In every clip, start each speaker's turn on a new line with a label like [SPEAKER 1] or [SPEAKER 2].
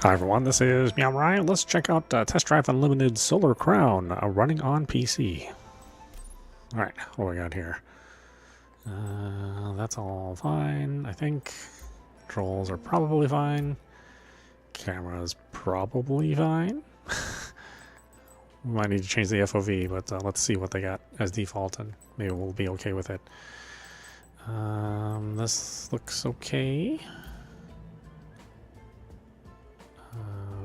[SPEAKER 1] Hi everyone, this is meowmurai. Let's check out Test Drive Unlimited Solar Crown running on PC. Alright, what we got here? That's all fine, I think. Controls are probably fine. Camera's probably fine. We might need to change the FOV, but let's see what they got as default and maybe we'll be okay with it. This looks okay.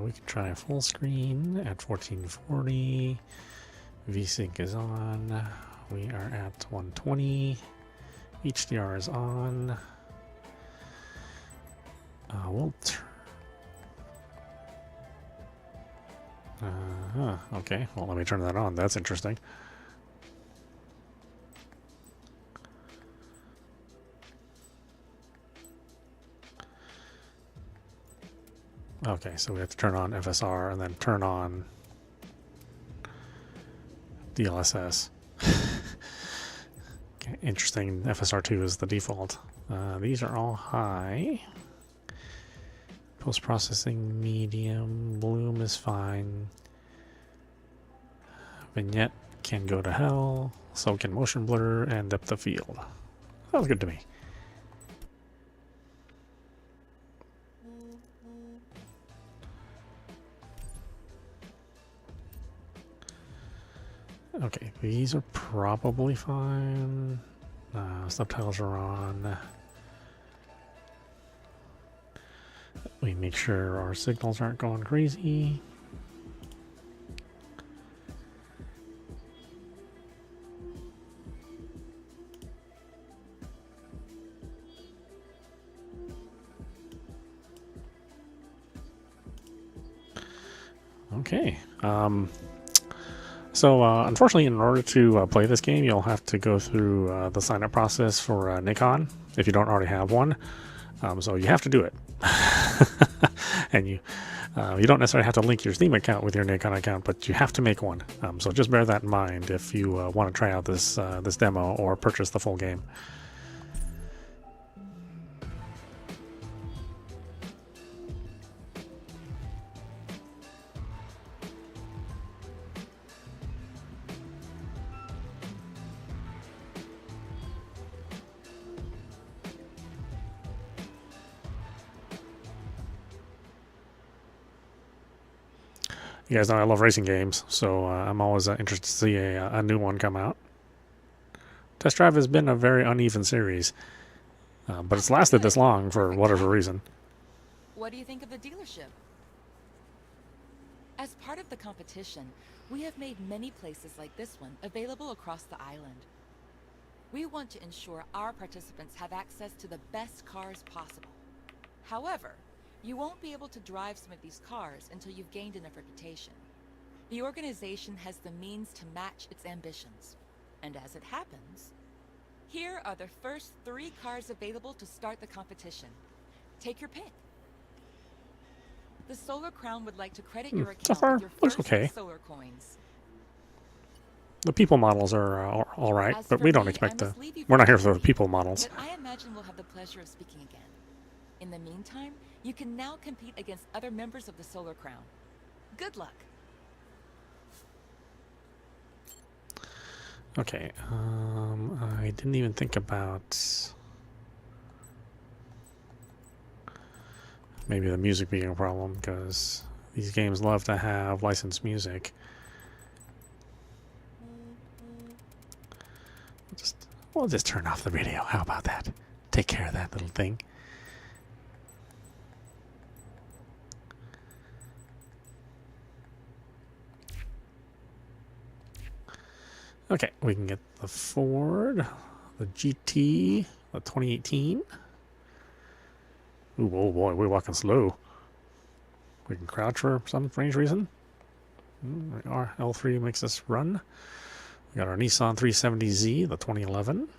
[SPEAKER 1] We can try a full screen at 1440. VSync is on. We are at 120. HDR is on. We'll okay, well, let me turn that on. That's interesting. Okay, so we have to turn on FSR and then turn on DLSS. Okay, interesting. FSR2 is the default. These are all high. Post-processing medium. Bloom is fine. Vignette can go to hell. So can motion blur and depth of field. Sounds good to me. Okay, these are probably fine. Subtitles are on. We make sure our signals aren't going crazy. Okay. So, unfortunately, in order to play this game, you'll have to go through the sign-up process for Nikon, if you don't already have one. So you have to do it. And you don't necessarily have to link your Steam account with your Nikon account, but you have to make one. So just bear that in mind if you want to try out this demo or purchase the full game. You guys know I love racing games, so I'm always interested to see a new one come out. Test Drive has been a very uneven series, but it's lasted this long for whatever reason.
[SPEAKER 2] What do you think of the dealership? As part of the competition, we have made many places like this one available across the island. We want to ensure our participants have access to the best cars possible. However, you won't be able to drive some of these cars until you've gained enough reputation. The organization has the means to match its ambitions. And as it happens, here are the first 3 cars available to start the competition. Take your pick. The Solar Crown would like to credit your account
[SPEAKER 1] So far,
[SPEAKER 2] with your
[SPEAKER 1] looks
[SPEAKER 2] first
[SPEAKER 1] okay.
[SPEAKER 2] solar coins.
[SPEAKER 1] The people models are all right,
[SPEAKER 2] As
[SPEAKER 1] but
[SPEAKER 2] for
[SPEAKER 1] we don't
[SPEAKER 2] me,
[SPEAKER 1] expect
[SPEAKER 2] I
[SPEAKER 1] to.
[SPEAKER 2] must leave you
[SPEAKER 1] We're not
[SPEAKER 2] for
[SPEAKER 1] here
[SPEAKER 2] the
[SPEAKER 1] for the
[SPEAKER 2] evening,
[SPEAKER 1] people models.
[SPEAKER 2] But I imagine we'll have the pleasure of speaking again. In the meantime, you can now compete against other members of the Solar Crown. Good luck.
[SPEAKER 1] Okay, I didn't even think about maybe the music being a problem, because these games love to have licensed music. We'll just turn off the radio. How about that? Take care of that little thing. Okay, we can get the Ford, the GT, the 2018. Ooh, oh boy, we're walking slow. We can crouch for some strange reason. Our L3 makes us run. We got our Nissan 370Z, the 2011.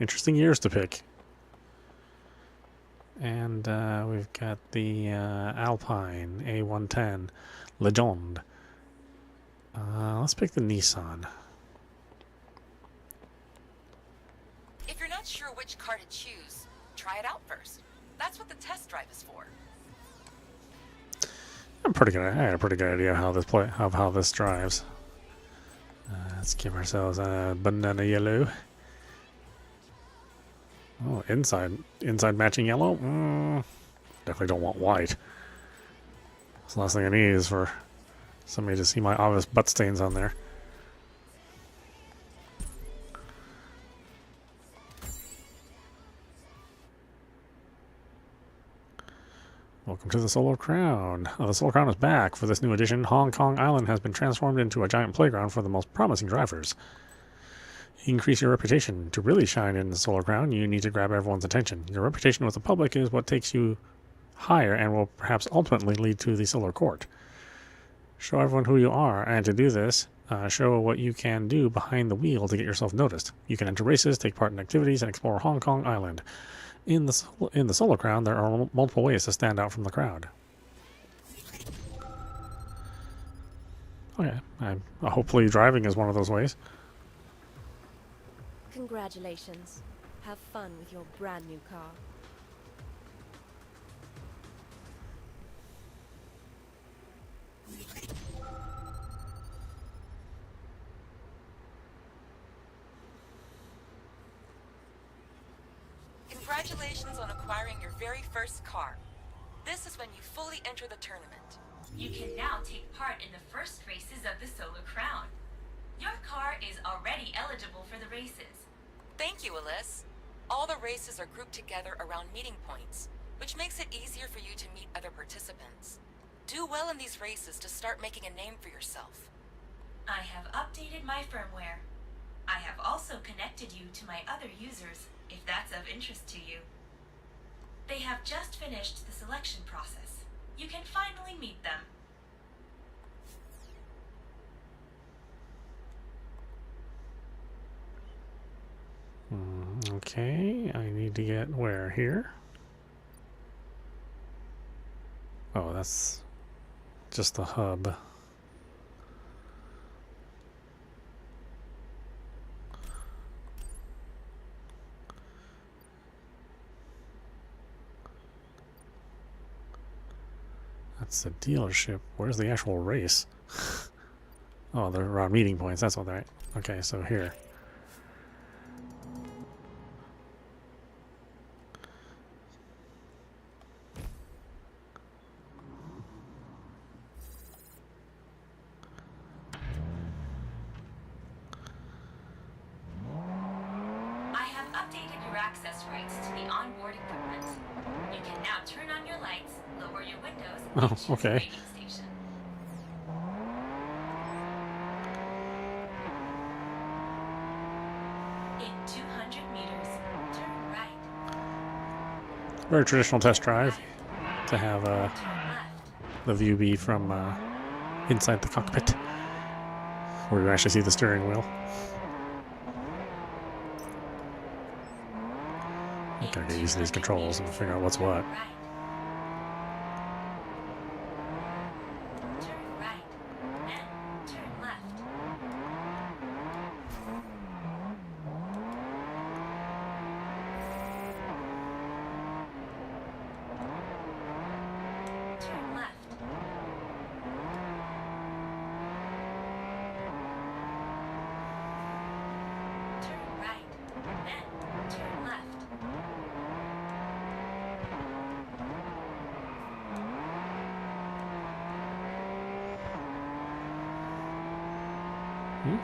[SPEAKER 1] Interesting years to pick. And we've got the Alpine A110 Legend. Let's pick the Nissan.
[SPEAKER 2] If you're not sure which car to choose, try it out first. That's what the test drive is for.
[SPEAKER 1] I had a pretty good idea how this how this drives. Let's give ourselves a banana yellow. Oh, inside matching yellow. Definitely don't want white. The last thing I need is for somebody to see my obvious butt stains on there. Welcome to the Solar Crown. The Solar Crown is back. For this new edition, Hong Kong Island has been transformed into a giant playground for the most promising drivers. Increase your reputation. To really shine in the Solar Crown, you need to grab everyone's attention. Your reputation with the public is what takes you higher and will perhaps ultimately lead to the Solar Court. Show everyone who you are, and to do this, show what you can do behind the wheel to get yourself noticed. You can enter races, take part in activities, and explore Hong Kong Island. In the Solar Crown, there are multiple ways to stand out from the crowd. Okay, hopefully driving is one of those ways.
[SPEAKER 3] Congratulations. Have fun with your brand new car.
[SPEAKER 2] Congratulations on acquiring your very first car. This is when you fully enter the tournament.
[SPEAKER 4] You can now take part in the first races of the Solar Crown. Your car is already eligible for the races.
[SPEAKER 2] Thank you, Alice. All the races are grouped together around meeting points, which makes it easier for you to meet other participants. Do well in these races to start making a name for yourself.
[SPEAKER 4] I have updated my firmware. I have also connected you to my other users, if that's of interest to you. They have just finished the selection process. You can finally meet them.
[SPEAKER 1] Okay, I need to get where? Here? Oh, that's just the hub. That's the dealership. Where's the actual race? Oh, they're around meeting points. That's all right. Okay, so here.
[SPEAKER 4] I have updated your access rights to the onboard equipment. You can now turn on your lights, lower your windows, and choose a
[SPEAKER 1] okay.
[SPEAKER 4] rating station. In 200 meters, turn right.
[SPEAKER 1] Very traditional test drive to have
[SPEAKER 4] Turn left.
[SPEAKER 1] the view be from inside the cockpit, where you actually see the steering wheel. I gotta get used to these controls and figure out what's what.
[SPEAKER 4] Right. Turn right. Then turn left. Turn left. Turn right. Then turn left.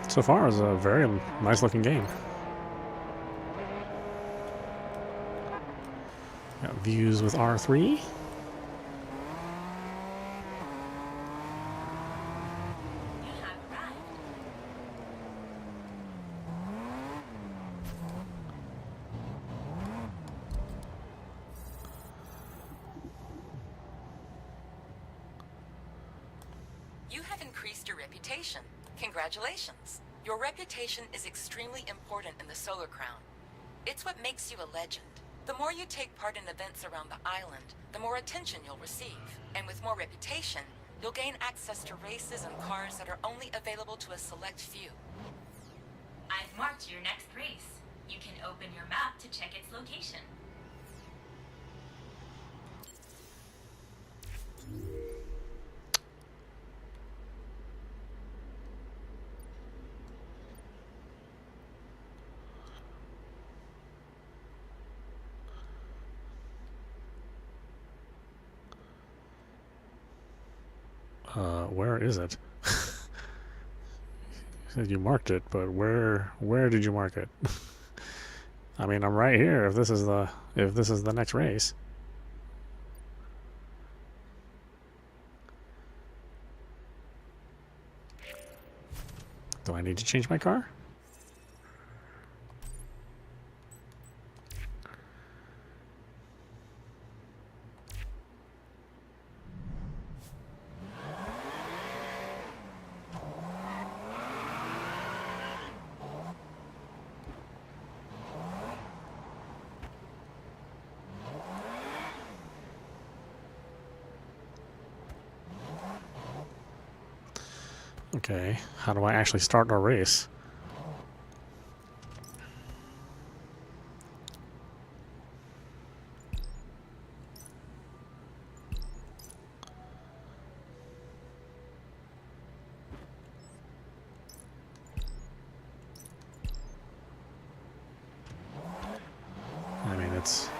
[SPEAKER 1] So far, it's a very nice looking game. Got views with R3.
[SPEAKER 4] You have arrived.
[SPEAKER 2] You have increased your reputation. Congratulations. Your reputation is extremely important in the Solar Crown. It's what makes you a legend. The more you take part in events around the island, the more attention you'll receive. And with more reputation, you'll gain access to races and cars that are only available to a select few.
[SPEAKER 4] I've marked your next race. You can open your map to check its location.
[SPEAKER 1] Where is it? You said you marked it, but where did you mark it? I mean, I'm right here. If this is the next race. Do I need to change my car? Okay, how do I actually start a race? I mean, it's...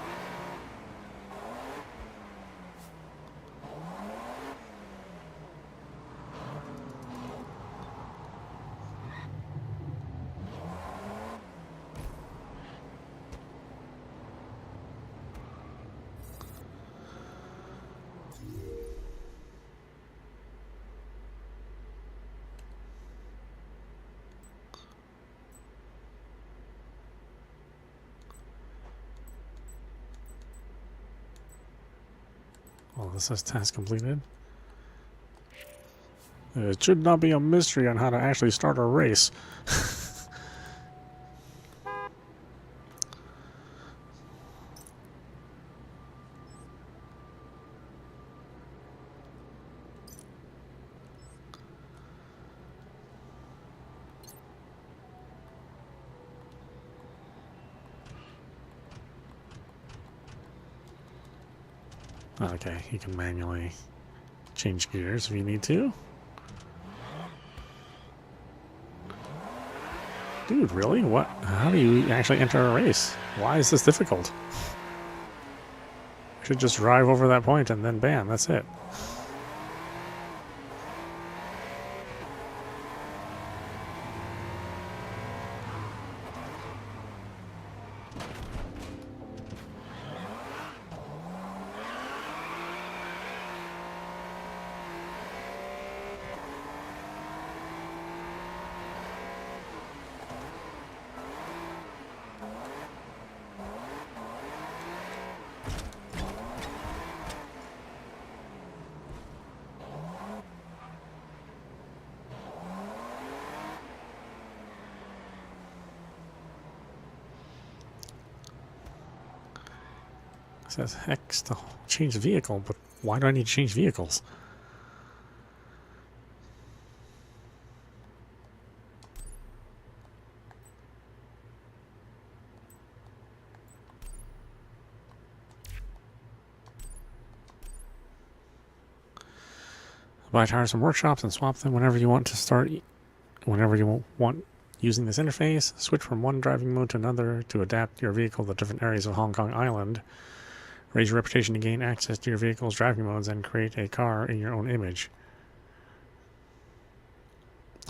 [SPEAKER 1] Well, this says task completed. It should not be a mystery on how to actually start a race. Okay, you can manually change gears if you need to. Dude, really? What? How do you actually enter a race? Why is this difficult? I should just drive over that point and then bam, that's it. It says X to change vehicle, but why do I need to change vehicles? Buy tires from workshops and swap them whenever you want to start, whenever you want using this interface. Switch from one driving mode to another to adapt your vehicle to different areas of Hong Kong Island. Raise your reputation to gain access to your vehicle's driving modes and create a car in your own image.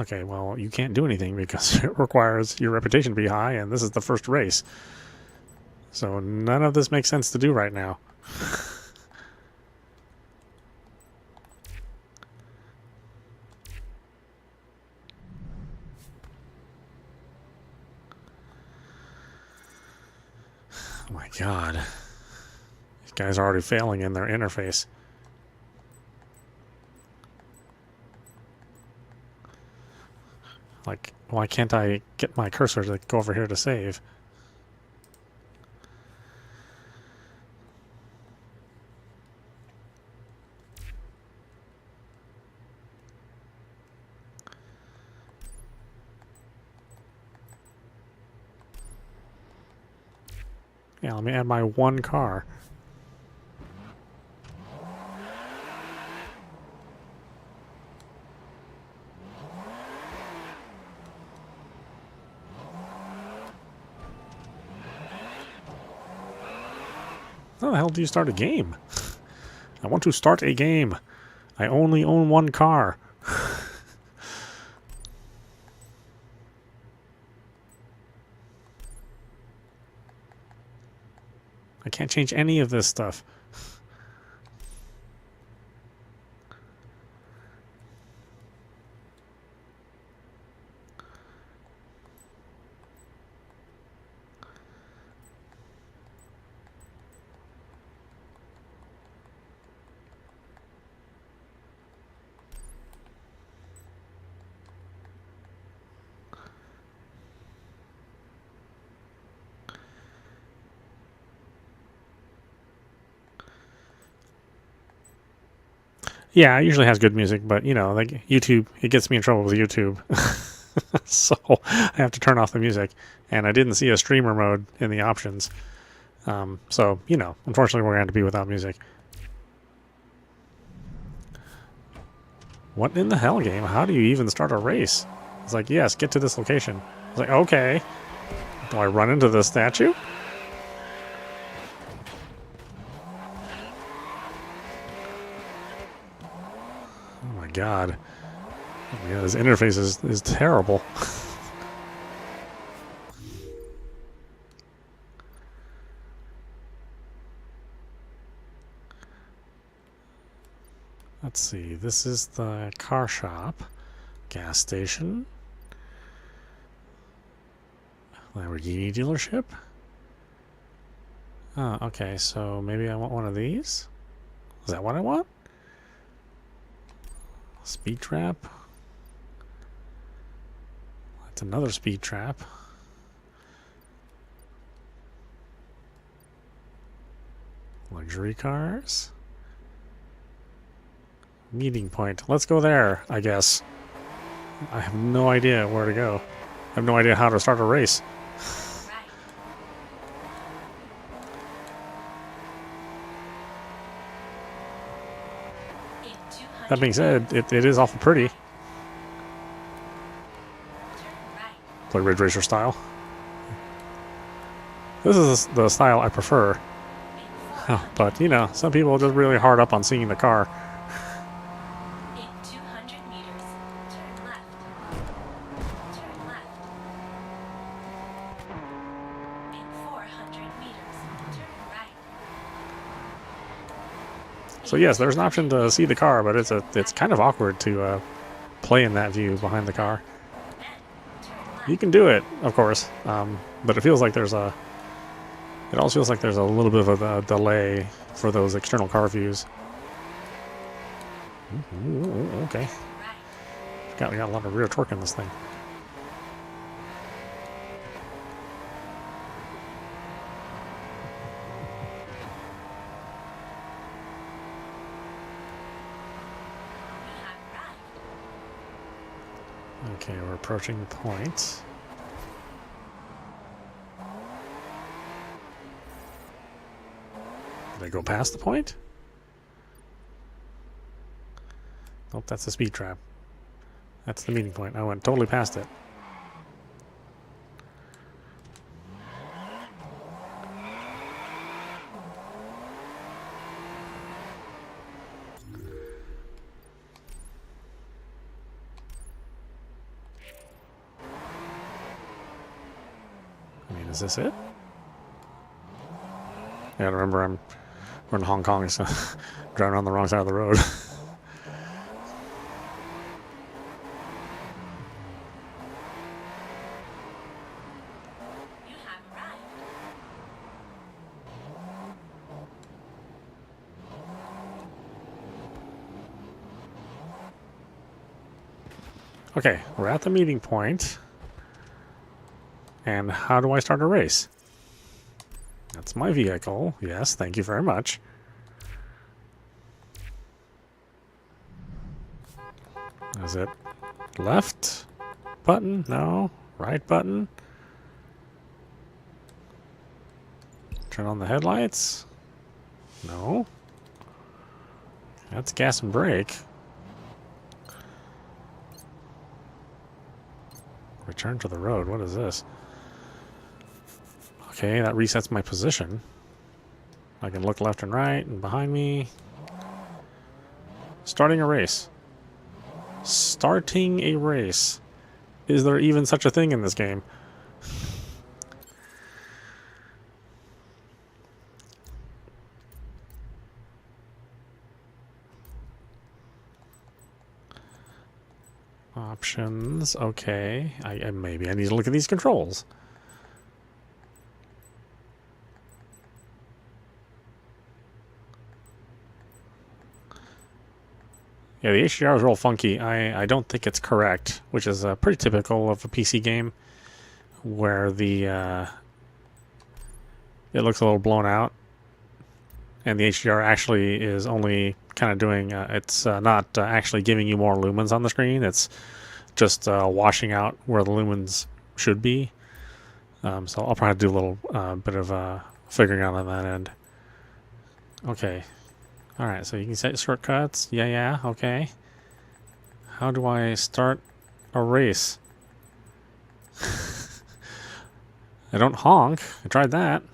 [SPEAKER 1] Okay, well, you can't do anything because it requires your reputation to be high, and this is the first race. So none of this makes sense to do right now. Oh my god. These guys are already failing in their interface. Like, why can't I get my cursor to go over here to save? Yeah, let me add my one car. How the hell do you start a game? I want to start a game. I only own one car. I can't change any of this stuff. Yeah, it usually has good music, but you know, like YouTube, it gets me in trouble with YouTube. So I have to turn off the music, and I didn't see a streamer mode in the options. So, you know, unfortunately we're going to have to be without music. What in the hell, game? How do you even start a race? It's like, yes, get to this location. It's like, okay. Do I run into the statue? Oh my god. Oh, yeah, this interface is terrible. Let's see. This is the car shop, gas station, Lamborghini dealership. Oh, okay. So maybe I want one of these. Is that what I want? Speed trap. That's another speed trap. Luxury cars. Meeting point. Let's go there, I guess. I have no idea where to go. I have no idea how to start a race. That being said, it is awful pretty. Play Ridge Racer style. This is the style I prefer. But, you know, some people are just really hard up on seeing the car.
[SPEAKER 4] In 200 meters, turn left. Turn left. In 400 meters, turn right.
[SPEAKER 1] So yes, there's an option to see the car, but it's kind of awkward to play in that view behind the car. You can do it, of course, but it feels like there's a... It also feels like there's a little bit of a delay for those external car views. Ooh, okay. We got a lot of rear torque in this thing. Okay, we're approaching the point. Did I go past the point? Nope, that's the speed trap. That's the meeting point. I went totally past it. I mean, is this it? Yeah, remember we're in Hong Kong, so driving on the wrong side of the road.
[SPEAKER 4] You have arrived.
[SPEAKER 1] Okay, we're at the meeting point. And how do I start a race? That's my vehicle. Yes, thank you very much. Is it left button? No. Right button? Turn on the headlights? No. That's gas and brake. Return to the road. What is this? Okay, that resets my position. I can look left and right and behind me. Starting a race. Starting a race. Is there even such a thing in this game? Options. Okay. Maybe I need to look at these controls. Yeah, the HDR is real funky. I don't think it's correct, which is pretty typical of a PC game, where the it looks a little blown out, and the HDR actually is only kind of doing it's not actually giving you more lumens on the screen. It's just washing out where the lumens should be. So I'll probably do a little bit of figuring out on that end. Okay. Alright, so you can set shortcuts. Yeah, okay. How do I start a race? I don't honk. I tried that.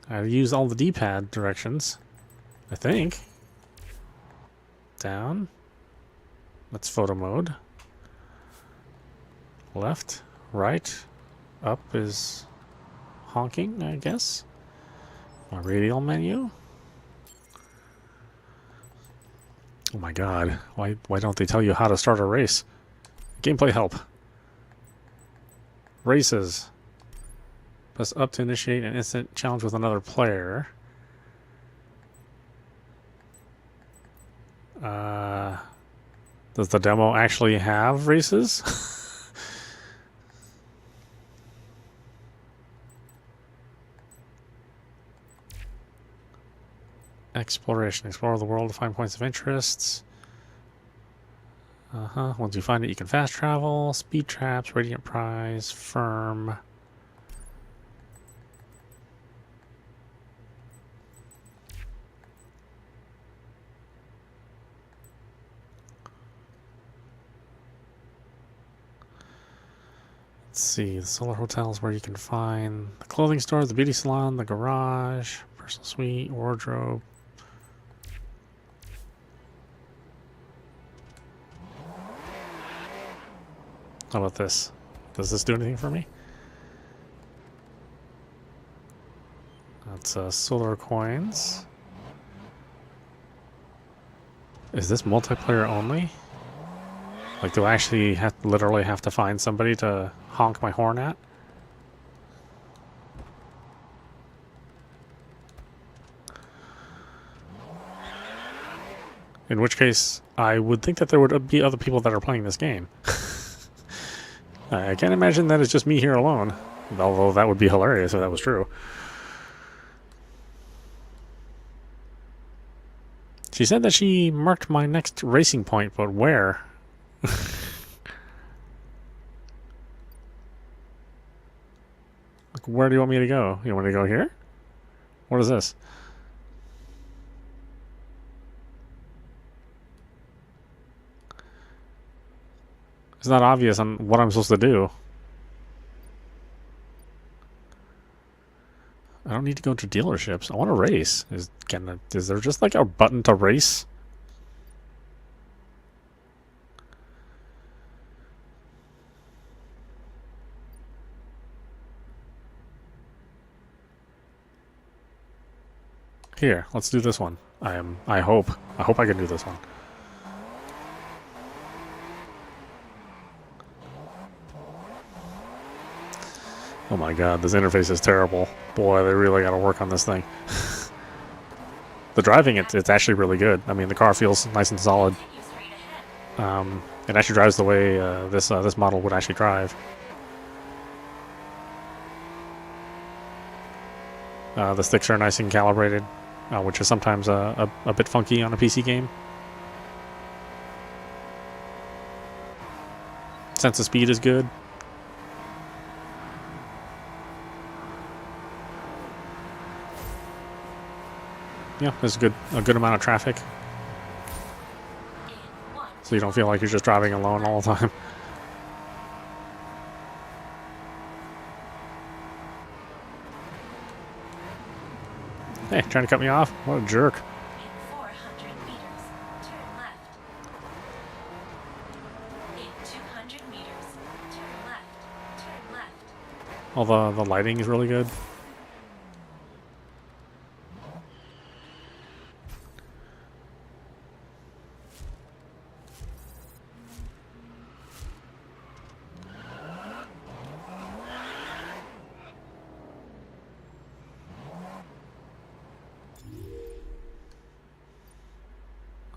[SPEAKER 1] I use all the D-pad directions, I think. Down. That's photo mode. Left, right, up is honking, I guess. My radial menu. Oh my god, why don't they tell you how to start a race? Gameplay help. Races. Press up to initiate an instant challenge with another player. Does the demo actually have races? Exploration. Explore the world to find points of interest. Once you find it, you can fast travel. Speed traps, radiant prize, firm. Let's see. The solar hotel is where you can find the clothing store, the beauty salon, the garage, personal suite, wardrobe. How about this? Does this do anything for me? That's solar coins. Is this multiplayer only? Like, do I actually literally have to find somebody to honk my horn at? In which case, I would think that there would be other people that are playing this game. I can't imagine that it's just me here alone. Although that would be hilarious if that was true. She said that she marked my next racing point, but where? Like, where do you want me to go? You want me to go here? What is this? It's not obvious on what I'm supposed to do. I don't need to go to dealerships. I want to race. Is there just like a button to race? Here, let's do this one. I hope I can do this one. Oh my god, this interface is terrible. Boy, they really got to work on this thing. The driving, it's actually really good. I mean, the car feels nice and solid. It actually drives the way this model would actually drive. The sticks are nice and calibrated, which is sometimes a bit funky on a PC game. Sense of speed is good. Yeah, there's a good amount of traffic, so you don't feel like you're just driving alone all the time. Hey, trying to cut me off? What a jerk.
[SPEAKER 4] In 4th,
[SPEAKER 1] All the lighting is really good.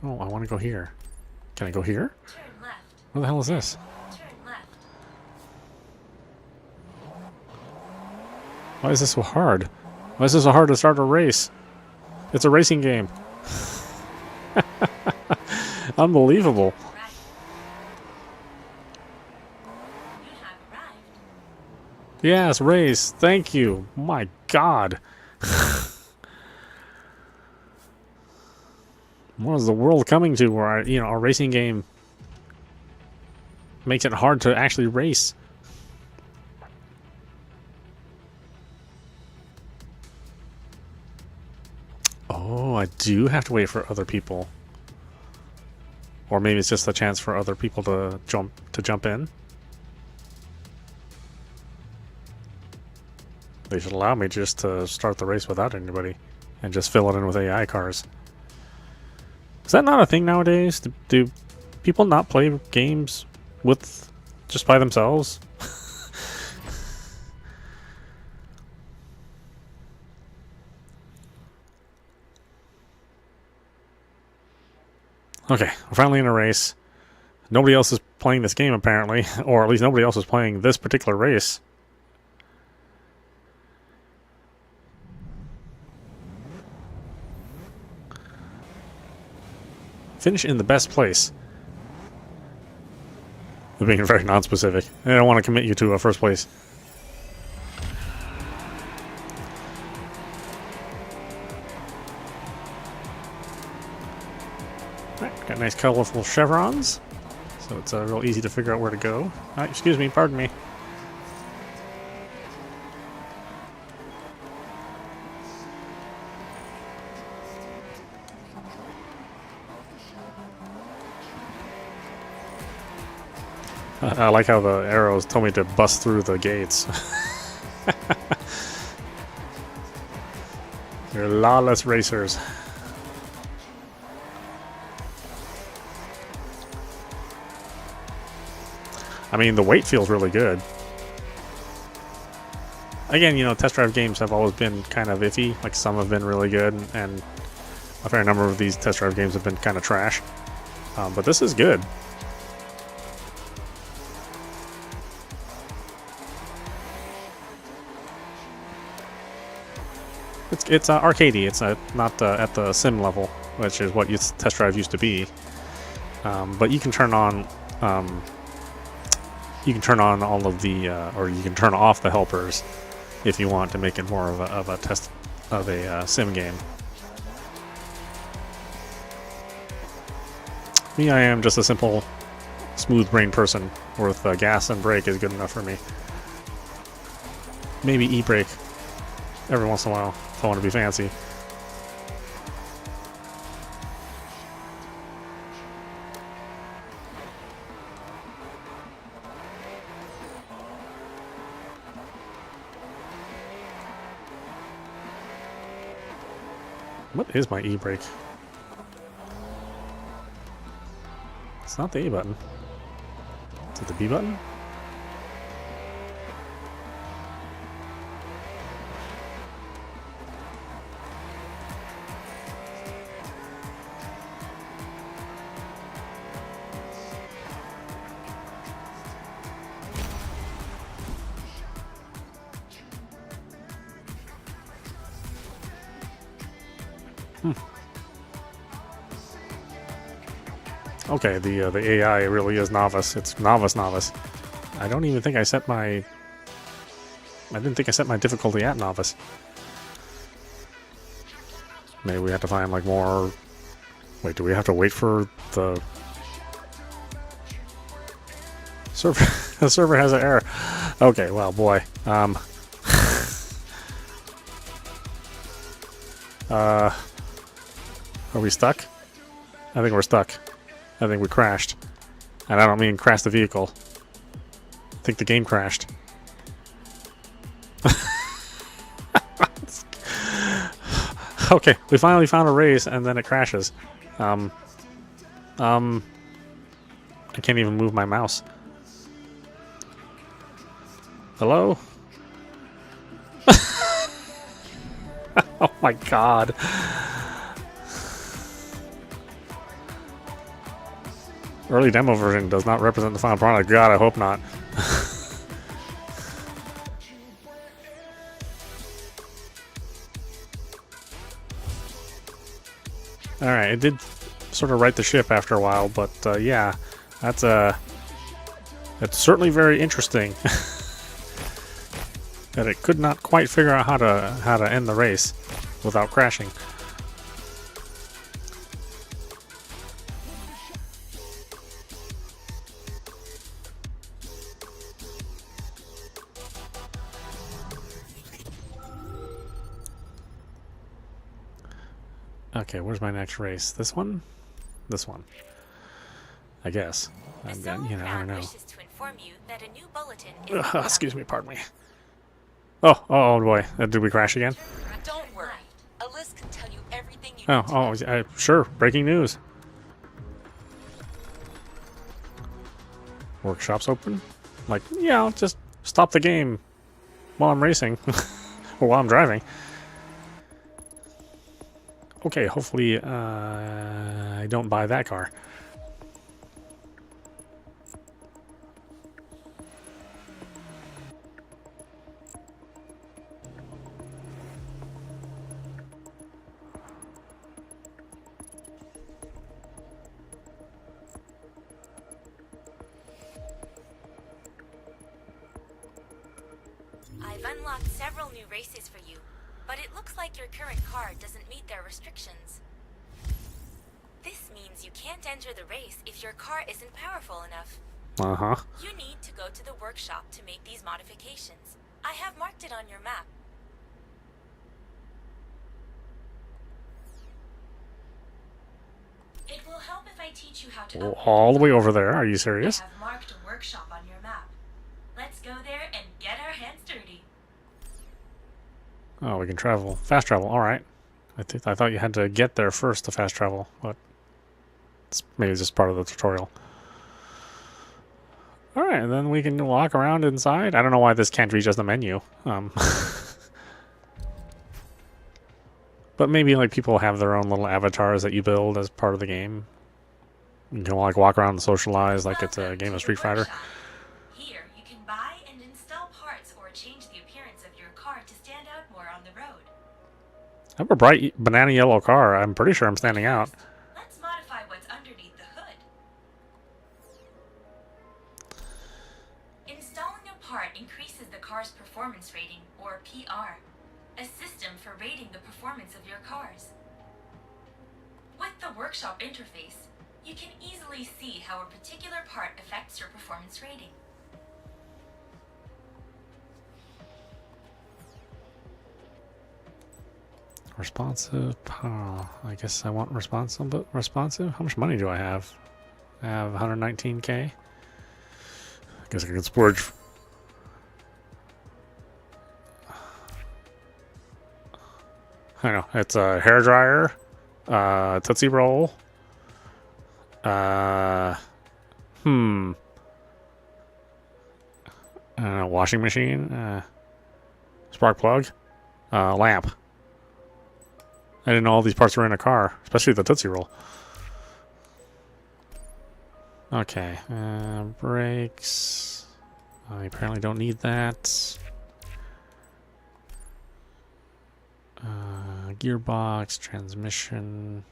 [SPEAKER 1] Oh, I want to go here. Can I go here?
[SPEAKER 4] Turn left.
[SPEAKER 1] Where the hell is this?
[SPEAKER 4] Turn left.
[SPEAKER 1] Why is this so hard? Why is this so hard to start a race? It's a racing game. Unbelievable.
[SPEAKER 4] Right. You have arrived.
[SPEAKER 1] Yes, race. Thank you. My God. What is the world coming to where, a racing game makes it hard to actually race? Oh, I do have to wait for other people. Or maybe it's just a chance for other people to jump in. They should allow me just to start the race without anybody and just fill it in with AI cars. Is that not a thing nowadays? Do people not play games with just by themselves? Okay, we're finally in a race. Nobody else is playing this game apparently, or at least nobody else is playing this particular race. Finish in the best place. They're being very non-specific. I don't want to commit you to a first place. Right, got nice colorful chevrons. So it's real easy to figure out where to go. Excuse me, pardon me. I like how the arrows told me to bust through the gates. You're lawless racers. I mean, the weight feels really good. Again, test drive games have always been kind of iffy. Like, some have been really good, and a fair number of these test drive games have been kind of trash. But this is good. It's arcadey. It's not at the sim level, which is what test drive used to be. But you can turn on all of the, or you can turn off the helpers if you want to make it more of a sim game. Me, I am just a simple, smooth-brained person with gas and brake is good enough for me. Maybe e-brake every once in a while if I want to be fancy. What is my e-brake? It's not the A button. Is it the B button? Okay, the AI really is novice. It's novice. I don't even think I set my... I didn't think I set my difficulty at novice. Maybe we have to find like more... Wait, do we have to wait for the... Server... the server has an error. Okay, well, boy. Are we stuck? I think we're stuck. I think we crashed. And I don't mean crash the vehicle. I think the game crashed. Okay, we finally found a race, and then it crashes. I can't even move my mouse. Hello? Oh my god. Early demo version does not represent the final product. God, I hope not. Alright, it did sort of right the ship after a while, but yeah, that's it's certainly very interesting that it could not quite figure out how to end the race without crashing. Okay, where's my next race? This one? This one. I guess. I don't know.
[SPEAKER 4] Wishes to inform you that a new bulletin is
[SPEAKER 1] Excuse me, pardon me. Oh boy. Did we crash again?
[SPEAKER 2] Don't worry. Alyssa can tell you everything you
[SPEAKER 1] Oh,
[SPEAKER 2] need to know.
[SPEAKER 1] sure. Breaking news. Workshop's open? Like, yeah, I'll just stop the game while I'm racing. Or while I'm driving. Okay, hopefully I don't buy that car.
[SPEAKER 4] I've unlocked several new races for you, but it looks like your current car doesn't meet their restrictions. This means you can't enter the race if your car isn't powerful enough.
[SPEAKER 1] Uh-huh.
[SPEAKER 4] You need to go to the workshop to make these modifications. I have marked it on your map. It will help if I teach you how to upgrade
[SPEAKER 1] All the way
[SPEAKER 4] your
[SPEAKER 1] over there. Are you
[SPEAKER 4] car.
[SPEAKER 1] serious?
[SPEAKER 4] I have marked a workshop on your map. Let's go there and get our hands dirty.
[SPEAKER 1] Oh, we can travel. Fast travel. All right. I thought you had to get there first to fast travel, but it's maybe just part of the tutorial. All right, and then we can walk around inside. I don't know why this can't be just a menu. But maybe like people have their own little avatars that you build as part of the game. You can like walk around and socialize like it's a
[SPEAKER 4] Welcome
[SPEAKER 1] game
[SPEAKER 4] to
[SPEAKER 1] of
[SPEAKER 4] the
[SPEAKER 1] Street Fighter.
[SPEAKER 4] workshop. Here, you can buy and install parts or change the appearance of your car to stand out more on the road.
[SPEAKER 1] I have a bright banana yellow car. I'm pretty sure I'm standing out.
[SPEAKER 4] First, let's modify what's underneath the hood. Installing a part increases the car's performance rating, or PR, a system for rating the performance of your cars. With the workshop interface, you can easily see how a particular part affects your performance rating.
[SPEAKER 1] Responsive power. I guess I want responsive. But responsive. How much money do I have? I have 119k. I guess I can splurge. I know it's a hair dryer, Tootsie Roll. I don't know, washing machine, spark plug, lamp. I didn't know all these parts were in a car, especially the Tootsie Roll. Okay, brakes. I apparently don't need that. Gearbox, transmission.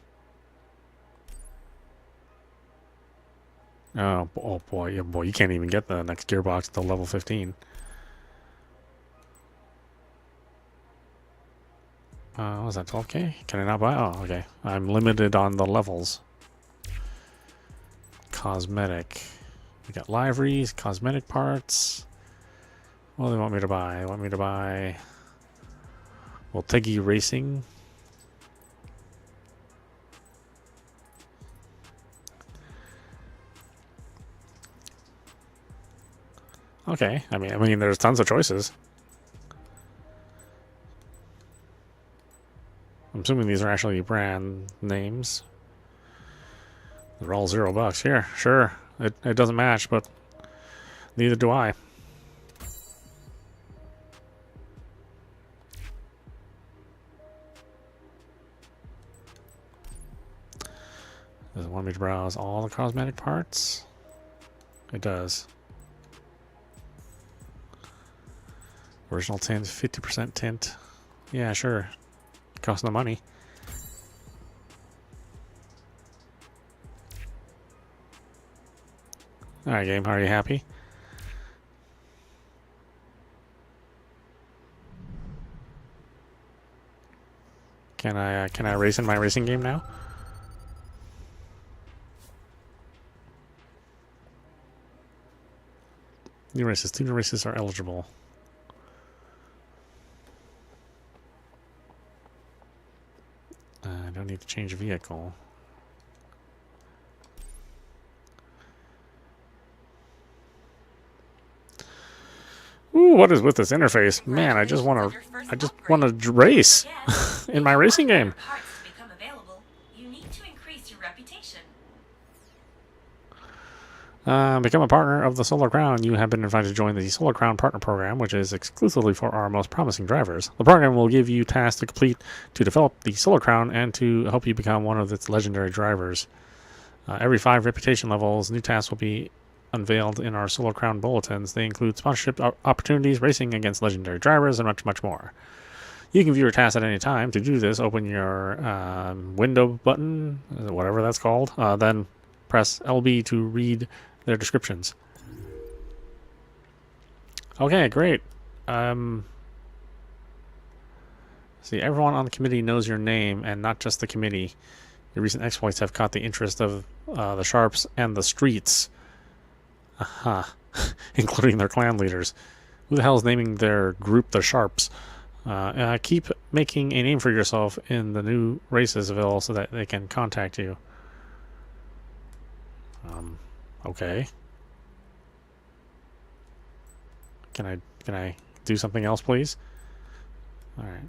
[SPEAKER 1] Oh boy, yeah, boy, you can't even get the next gearbox until level 15. What was that, 12k? Can I not buy? Oh, okay. I'm limited on the levels. Cosmetic. We got liveries, cosmetic parts. What do they want me to buy? They want me to buy... Well, Teggy Racing. Okay, I mean, there's tons of choices. assuming these are actually brand names. They're all $0 here. Sure, it doesn't match, but neither do I. Does it want me to browse all the cosmetic parts? It does. Original tint, 50% tint. Yeah, sure. Costs no money. Alright, game, are you happy? Can I race in my racing game now? New races. 2 new races are eligible. I don't need to change a vehicle. Ooh, what is with this interface? Man, I just want to race in my racing game.
[SPEAKER 4] Parts become available. You need to increase your reputation.
[SPEAKER 1] Become a partner of the Solar Crown. You have been invited to join the Solar Crown Partner Program, which is exclusively for our most promising drivers. The program will give you tasks to complete to develop the Solar Crown and to help you become one of its legendary drivers. Every 5 reputation levels, new tasks will be unveiled in our Solar Crown bulletins. They include sponsorship opportunities, racing against legendary drivers, and much, much more. You can view your tasks at any time. To do this, open your window button, whatever that's called, then press LB to read their descriptions. Okay, great. See, everyone on the committee knows your name, and not just the committee. Your recent exploits have caught the interest of the Sharps and the streets. Aha. Including their clan leaders. Who the hell is naming their group the Sharps? Keep making a name for yourself in the new races available so that they can contact you. Okay. Can I do something else, please? All right.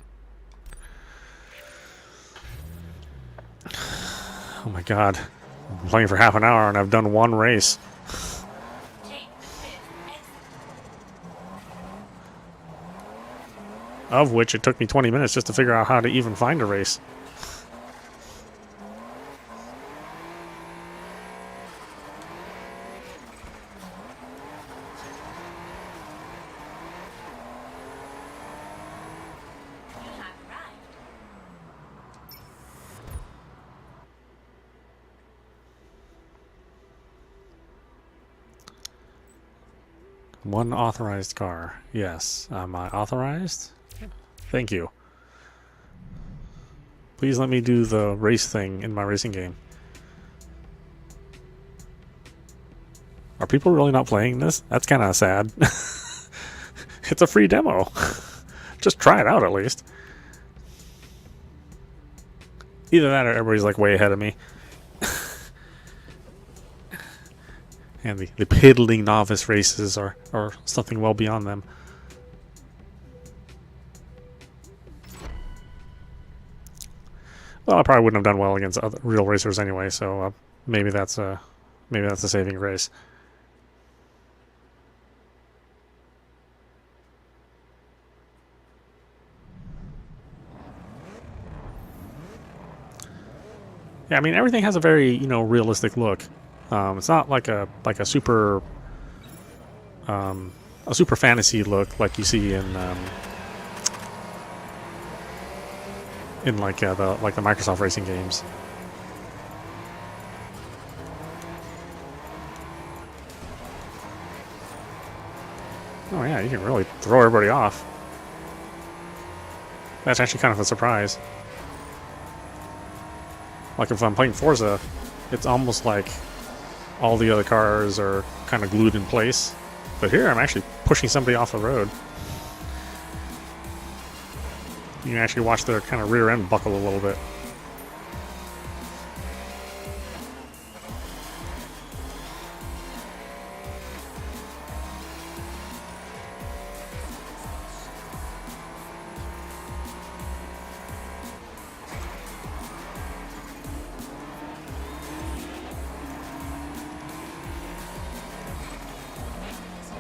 [SPEAKER 1] Oh my God. I'm playing for half an hour and I've done 1 race. Of which it took me 20 minutes just to figure out how to even find a race. One authorized car. Yes. Am I authorized? Thank you. Please let me do the race thing in my racing game. Are people really not playing this? That's kind of sad. It's a free demo. Just try it out at least. Either that or everybody's like way ahead of me. And the piddling novice races are something well beyond them. Well, I probably wouldn't have done well against other real racers anyway, so maybe that's a saving grace. Yeah, I mean everything has a very realistic look. It's not like a super fantasy look like you see in like the Microsoft racing games. Oh yeah, you can really throw everybody off. That's actually kind of a surprise. Like if I'm playing Forza, it's almost like all the other cars are kind of glued in place. But here I'm actually pushing somebody off the road. You can actually watch their kind of rear end buckle a little bit.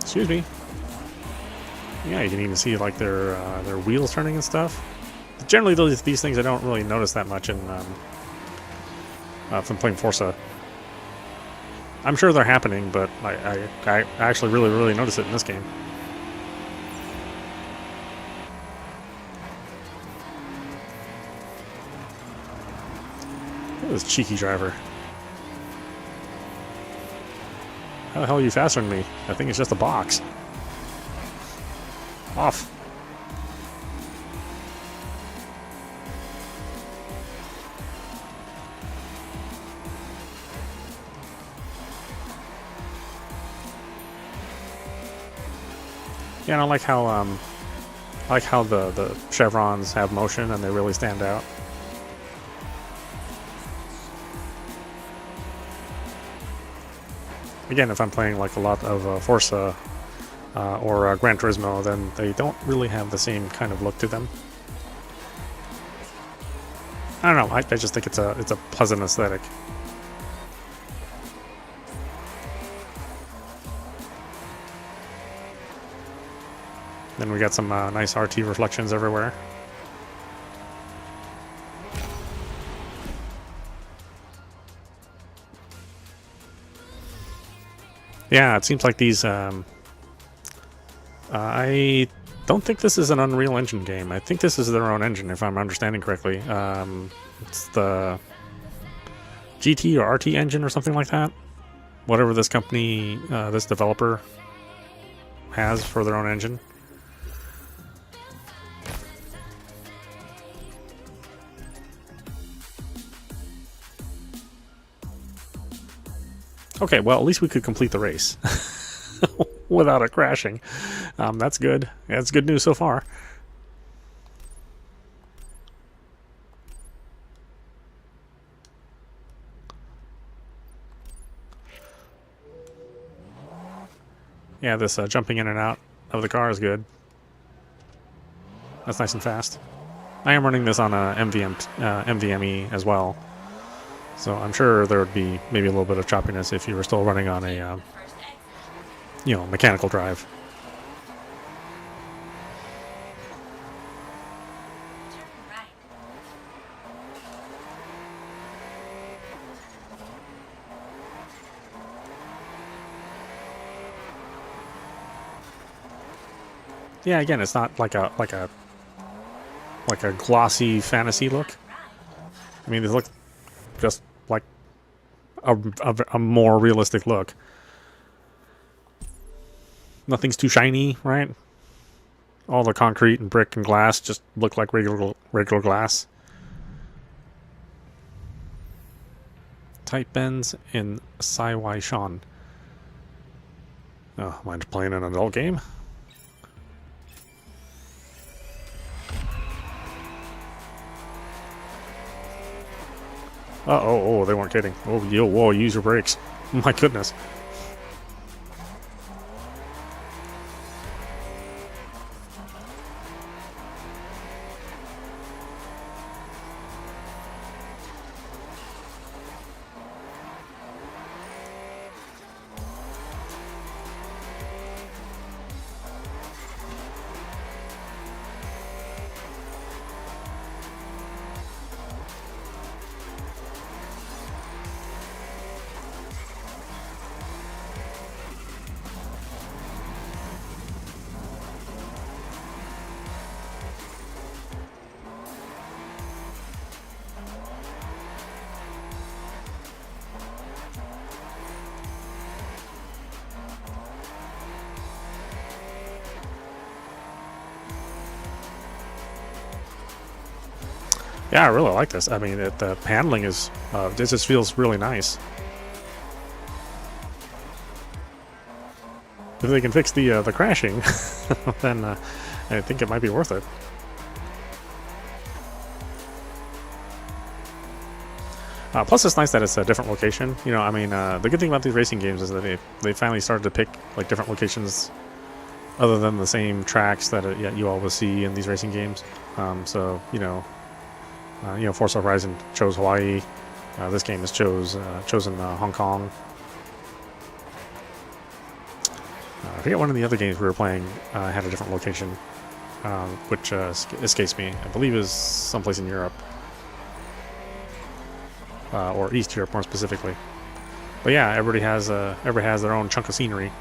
[SPEAKER 1] Excuse me. Yeah, you can even see like their wheels turning and stuff. Generally, these things I don't really notice that much in from playing Forza. I'm sure they're happening, but I actually really notice it in this game. Look at this cheeky driver. How the hell are you faster than me? I think it's just a box. Off. Yeah, and I like how the chevrons have motion and they really stand out. Again, if I'm playing like a lot of Forza or Gran Turismo, then they don't really have the same kind of look to them. I don't know. I just think it's a pleasant aesthetic. Then we got some nice RT reflections everywhere. Yeah, it seems like these. I don't think this is an Unreal Engine game. I think this is their own engine, if I'm understanding correctly. It's the GT or RT engine or something like that. Whatever this company, this developer has for their own engine. Okay, well, at least we could complete the race without it crashing. That's good. That's good news so far. Yeah, this jumping in and out of the car is good. That's nice and fast. I am running this on a NVMe as well. So I'm sure there would be maybe a little bit of choppiness if you were still running on a, mechanical drive. Yeah, again, it's not like a glossy fantasy look. I mean, they look just like a more realistic look. Nothing's too shiny, right? All the concrete and brick and glass just look like regular glass. Tight bends in Sai Shan. Oh, mind playing an adult game? Oh, they weren't kidding. Oh, whoa, use your brakes. My goodness. Yeah, I really like this. I mean, the handling is, this just feels really nice. If they can fix the crashing, then I think it might be worth it. Plus, it's nice that it's a different location. You know, I mean, the good thing about these racing games is that they finally started to pick like different locations other than the same tracks that you always see in these racing games. So Forza Horizon chose Hawaii. This game has chosen Hong Kong. forget one of the other games we were playing had a different location, which escapes me. I believe is someplace in Europe. Or East Europe more specifically. But yeah, everybody has their own chunk of scenery.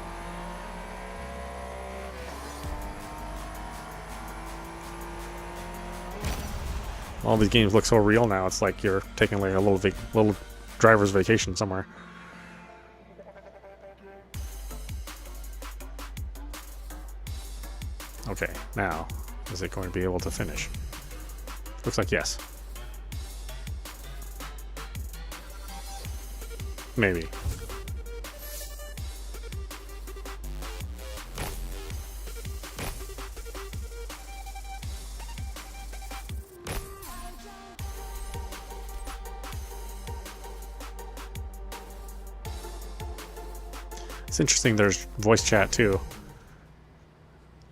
[SPEAKER 1] All these games look so real now. It's like you're taking like a little driver's vacation somewhere. Okay, now is it going to be able to finish? Looks like yes. Maybe. It's interesting there's voice chat too.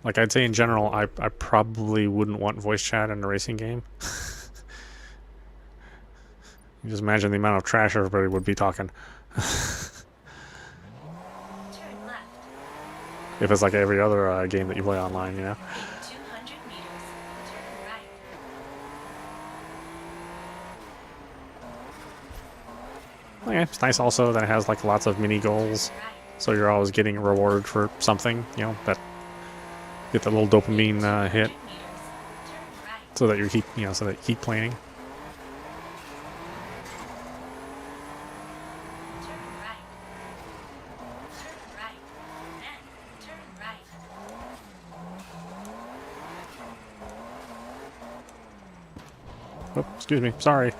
[SPEAKER 1] Like I'd say in general, I probably wouldn't want voice chat in a racing game. You just imagine the amount of trash everybody would be talking.
[SPEAKER 4] Turn left.
[SPEAKER 1] If it's like every other game that you play online, you know?
[SPEAKER 4] In 200 meters, turn right.
[SPEAKER 1] Okay, it's nice also that it has like lots of mini goals.
[SPEAKER 4] Right.
[SPEAKER 1] So you're always getting rewarded for something, you know, that get that little dopamine hit
[SPEAKER 4] 200 meters, turn right.
[SPEAKER 1] so that you keep playing.
[SPEAKER 4] Turn right. Turn right. Then turn right.
[SPEAKER 1] Oh, excuse me, sorry.
[SPEAKER 4] Turn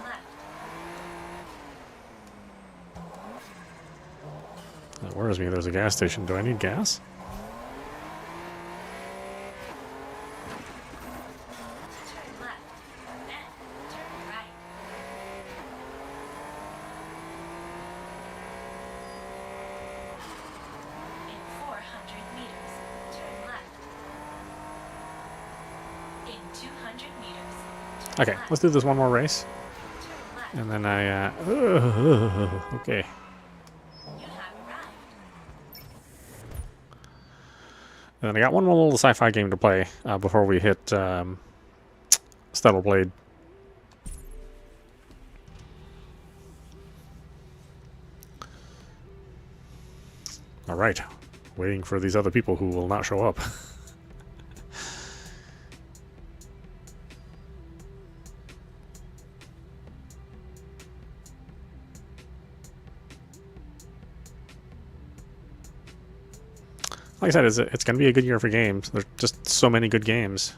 [SPEAKER 4] left.
[SPEAKER 1] That worries me. There's a gas station. Do I need gas?
[SPEAKER 4] Turn left. Then turn right. In 400 meters, turn left. In 200 meters, turn
[SPEAKER 1] Okay,
[SPEAKER 4] left.
[SPEAKER 1] let's do this one more race.
[SPEAKER 4] Turn left.
[SPEAKER 1] And then okay.
[SPEAKER 4] You have arrived.
[SPEAKER 1] And then I got one more little sci-fi game to play before we hit Stellar Blade. All right, waiting for these other people who will not show up. Like I said, it's going to be a good year for games. There's just so many good games.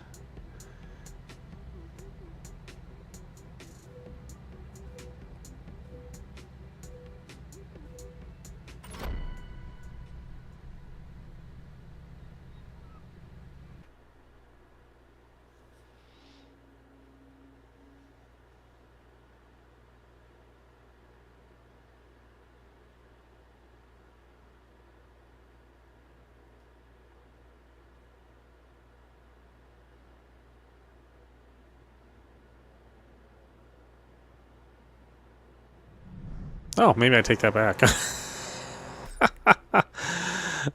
[SPEAKER 1] Oh, maybe I take that back.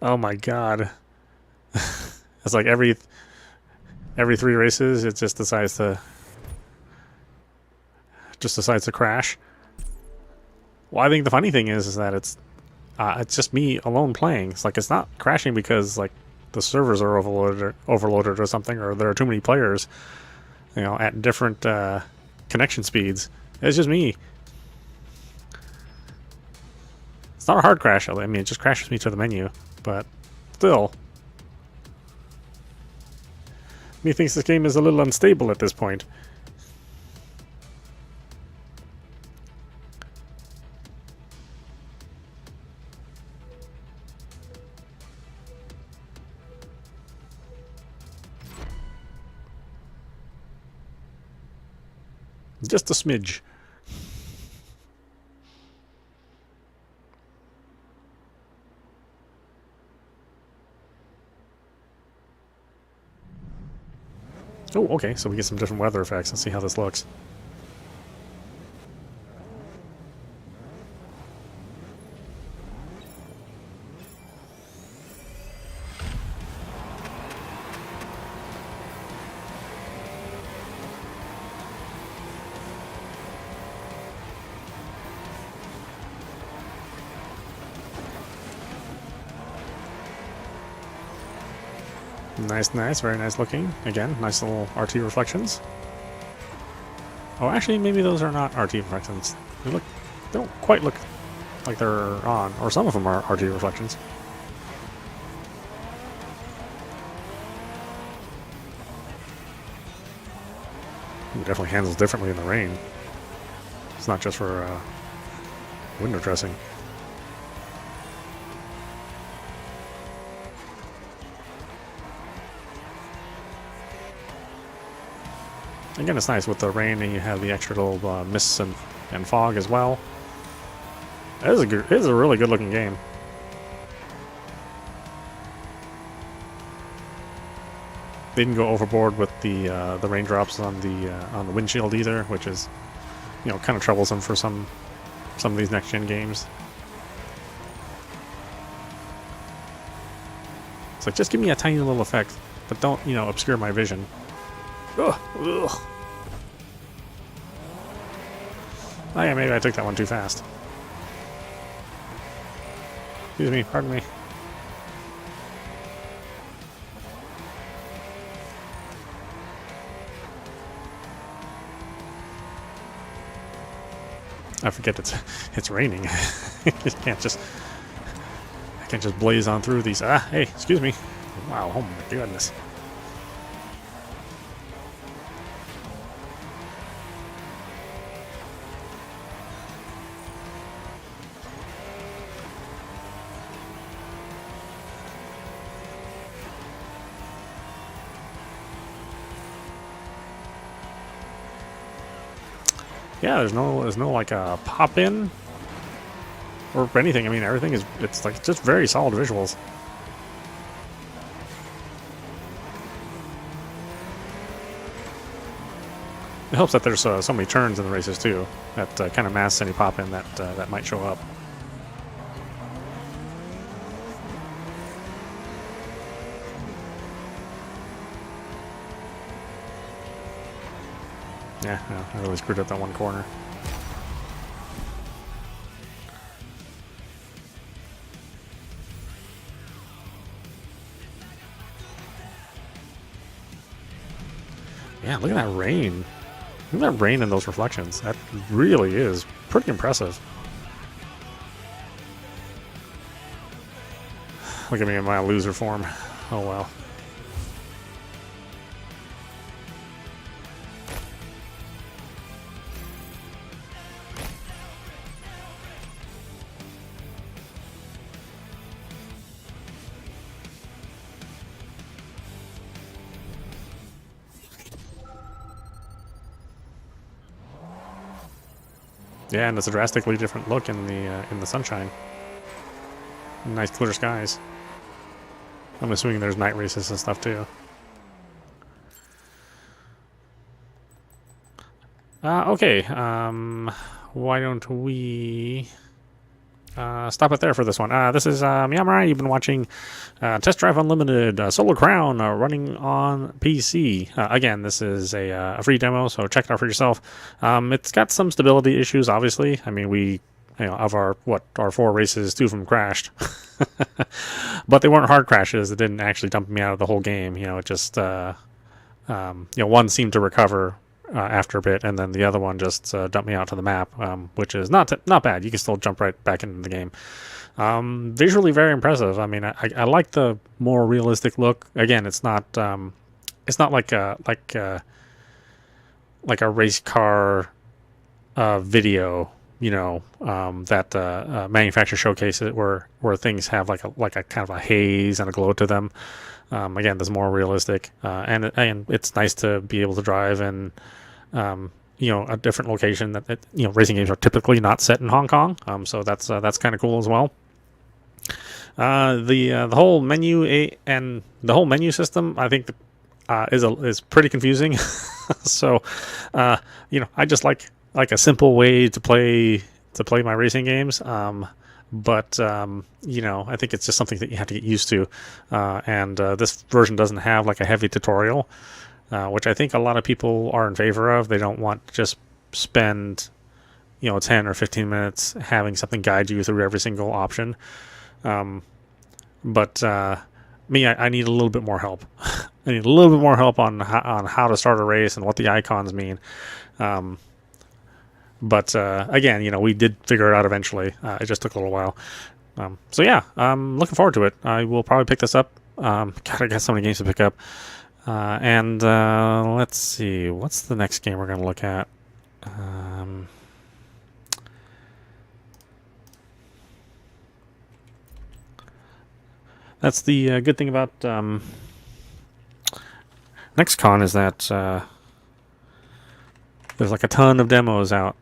[SPEAKER 1] Oh my god. It's like every 3 races it just decides to crash. Well, I think the funny thing is that it's just me alone playing. It's like it's not crashing because like the servers are overloaded or something, or there are too many players, you know, at different connection speeds. It's just me. It's not a hard crash. I mean, it just crashes me to the menu, but still. Me thinks this game is a little unstable at this point. Just a smidge. Oh, okay, so we get some different weather effects. Let's see how this looks. Nice, nice, very nice looking. Again, nice little RT reflections. Oh, actually, maybe those are not RT reflections. They don't quite look like they're on, or some of them are RT reflections. It definitely handles differently in the rain. It's not just for window dressing. Again, it's nice with the rain, and you have the extra little mists and fog as well. It is a really good looking game. They didn't go overboard with the raindrops on the windshield either, which is, you know, kind of troublesome for some of these next gen games. It's like, just give me a tiny little effect, but don't, you know, obscure my vision. Ugh, ugh. Oh yeah, maybe I took that one too fast. Excuse me, pardon me. I forget it's raining. I can't just blaze on through these. Ah, hey, excuse me. Wow, oh my goodness. Yeah, there's no like a pop in or anything. I mean, it's like just very solid visuals. It helps that there's so many turns in the races too that kind of masks any pop in that might show up. Yeah, I really screwed up that one corner. Yeah, look at that rain. Look at that rain and those reflections. That really is pretty impressive. Look at me in my loser form. Oh well. Yeah, and it's a drastically different look in the sunshine. Nice clear skies. I'm assuming there's night races and stuff too. Okay. Why don't we stop it there for this one? This is meowmurai. You've been watching Test Drive Unlimited Solar Crown running on PC. Again, this is a free demo, so check it out for yourself. It's got some stability issues, obviously. I mean, of our 4 races, 2 of them crashed. But they weren't hard crashes. It didn't actually dump me out of the whole game. It just, one seemed to recover after a bit, and then the other one just dumped me out to the map, which is not bad. You can still jump right back into the game. Visually very impressive. I mean, I like the more realistic look. Again, it's not like a race car video, that manufacturer showcases where things have like a kind of a haze and a glow to them. Again, this is more realistic, and it's nice to be able to drive in a different location that racing games are typically not set in Hong Kong. So that's kind of cool as well. The whole menu and the whole menu system, I think, is pretty confusing. So I just like a simple way to play my racing games. But I think it's just something that you have to get used to. And this version doesn't have like a heavy tutorial, which I think a lot of people are in favor of. They don't want to just spend 10 or 15 minutes having something guide you through every single option. But me, I need a little bit more help. I need a little bit more help on how to start a race and what the icons mean. But again, you know, we did figure it out eventually. It just took a little while. So yeah, I'm looking forward to it. I will probably pick this up. God, I got so many games to pick up. And let's see, what's the next game we're going to look at? That's the good thing about NextCon is that there's like a ton of demos out.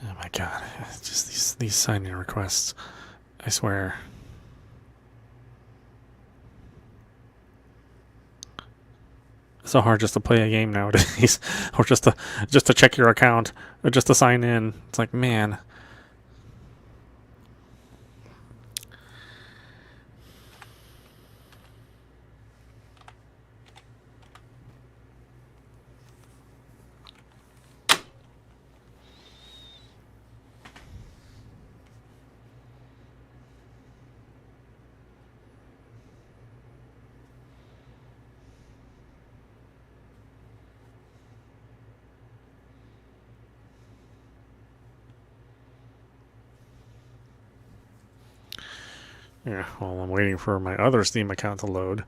[SPEAKER 1] Oh my god, it's just these sign-in requests. I swear. It's so hard just to play a game nowadays, or just to check your account, or just to sign in. It's like, man. Yeah, well, I'm waiting for my other Steam account to load.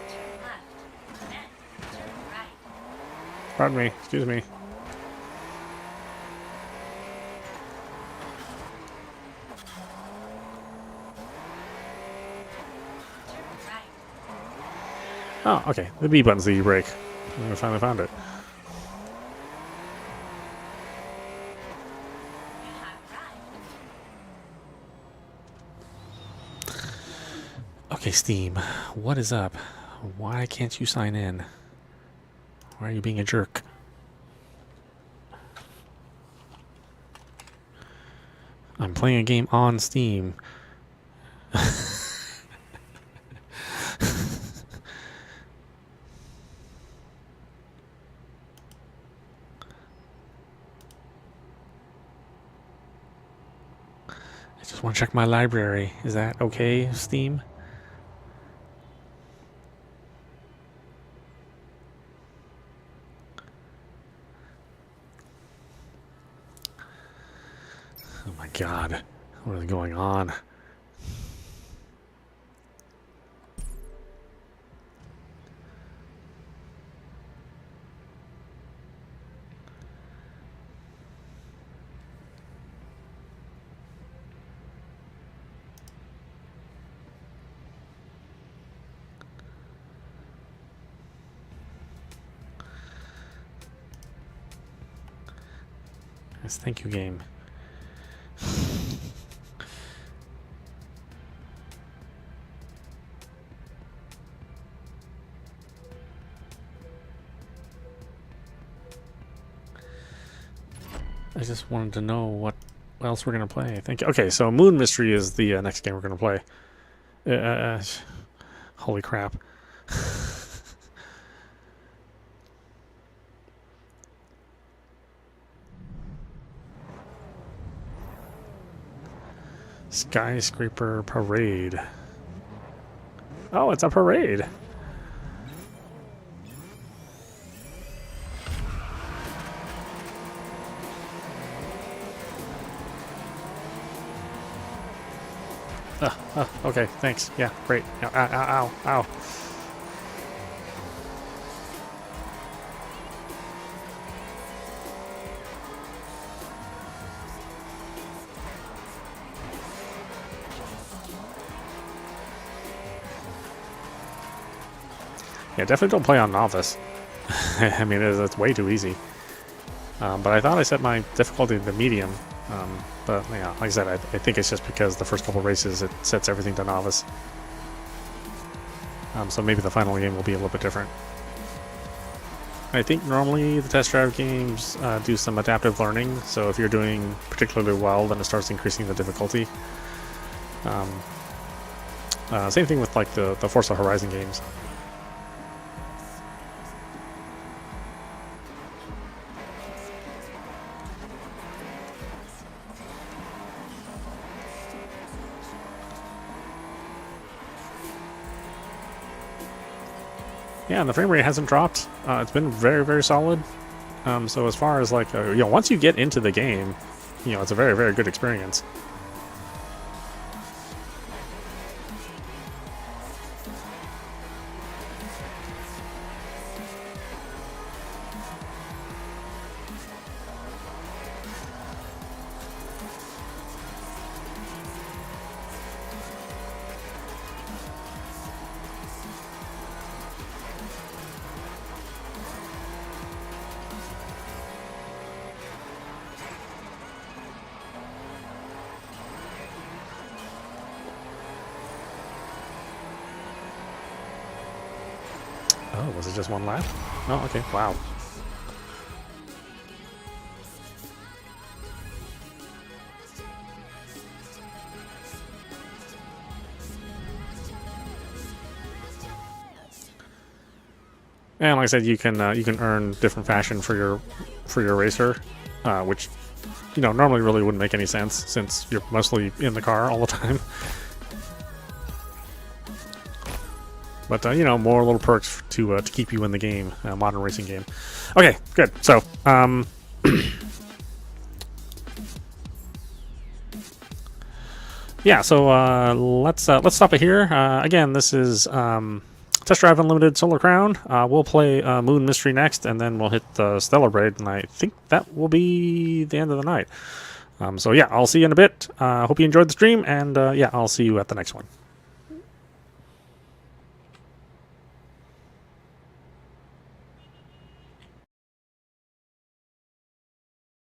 [SPEAKER 4] Turn left, then turn right.
[SPEAKER 1] Pardon me, excuse me.
[SPEAKER 4] Turn right.
[SPEAKER 1] Oh, okay. The B button's the E-brake. I finally found it.
[SPEAKER 4] You have arrived.
[SPEAKER 1] Okay, Steam, what is up? Why can't you sign in? Why are you being a jerk? I'm playing a game on Steam. I just want to check my library. Is that okay, Steam? Oh my god. What is going on? Yes, thank you, game. I just wanted to know what else we're gonna play. Thank you. Okay, so Moon Mystery is the next game we're gonna play. Holy crap! Skyscraper Parade. Oh, it's a parade. Okay, thanks. Yeah, great. Ow, ow, ow, ow. Yeah, definitely don't play on Novice. I mean, it's way too easy. But I thought I set my difficulty to medium. But yeah, like I said, I think it's just because the first couple races it sets everything to novice. So maybe the final game will be a little bit different. I think normally the test drive games do some adaptive learning, so if you're doing particularly well, then it starts increasing the difficulty. Same thing with like the Forza Horizon games. Yeah, and the frame rate hasn't dropped. It's been very, very solid. So as far as like, once you get into the game, it's a very, very good experience. Oh, was it just one lap? Oh, okay. Wow. And like I said, you can earn different fashion for your racer, which normally really wouldn't make any sense since you're mostly in the car all the time. But more little perks to keep you in the game, modern racing game. Okay, good. So yeah, so let's stop it here. Again, this is Test Drive Unlimited Solar Crown. We'll play Moon Mystery next, and then we'll hit the Stellar Braid, and I think that will be the end of the night. So yeah, I'll see you in a bit. Hope you enjoyed the stream, and yeah, I'll see you at the next one.